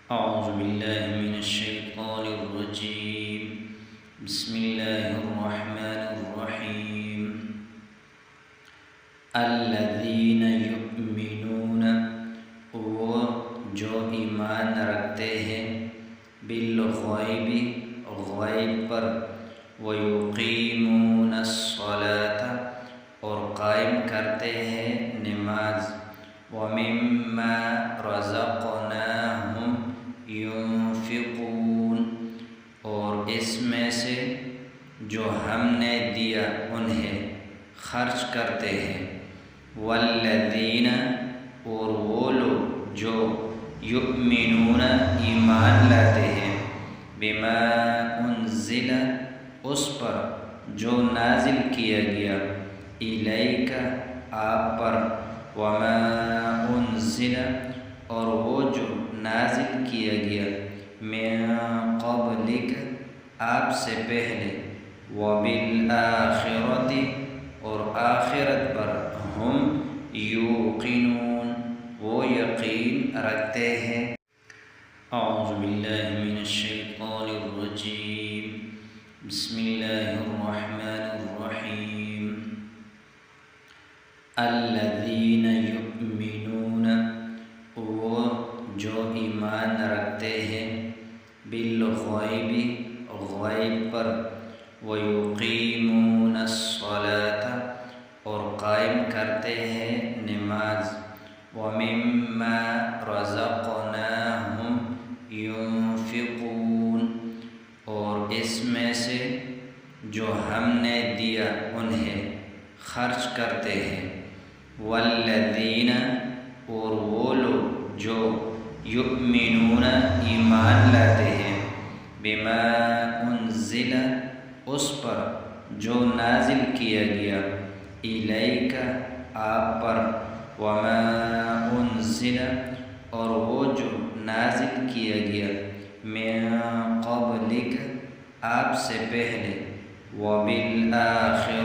أعوذ بالله من الشيطان الرجيم. بسم الله الرحمن الرحيم. الذين يؤمنون، وہ جو ایمان رکھتے ہیں، بالغیب، غیب پر، ویقیمون الصلاۃ، اور قائم کرتے ہیں نماز، ومما رزقناہم ينفقون، اور اس میں سے جو ہم نے دیا انہیں خرچ کرتے ہیں، والذین، اور وہ لوگ جو یؤمنون ایمان لاتے ہیں، بما انزل، اس پر جو نازل کیا گیا، الیک، آپ پر، وما انزل، اور وہ جو نازل کیا گیا، من قبلک، آپ سے پہلے، وبالآخرۃ، اور آخرت پر، ہم یوقنون، وہ یقین رکھتے ہیں۔ اعوذ باللہ من الشیطان الرجیم. بسم اللہ الرحمن الرحیم. الذین یؤمنون، وہ جو ایمان رکھتے ہیں، بالغیب، غیب پر، ویقیمون الصلاۃ، اور قائم کرتے ہیں نماز، ومما رزقناہم ينفقون، اور اس میں سے جو ہم نے دیا انہیں خرچ کرتے ہیں، والذین، اور وہ لوگ جو یؤمنون ایمان لاتے ہیں، بما انزل، اس پر جو نازل کیا گیا، الیک، آپ پر، وما انزل، اور وہ جو نازل کیا گیا، من قبلک، آپ سے پہلے، وبالآخرۃ،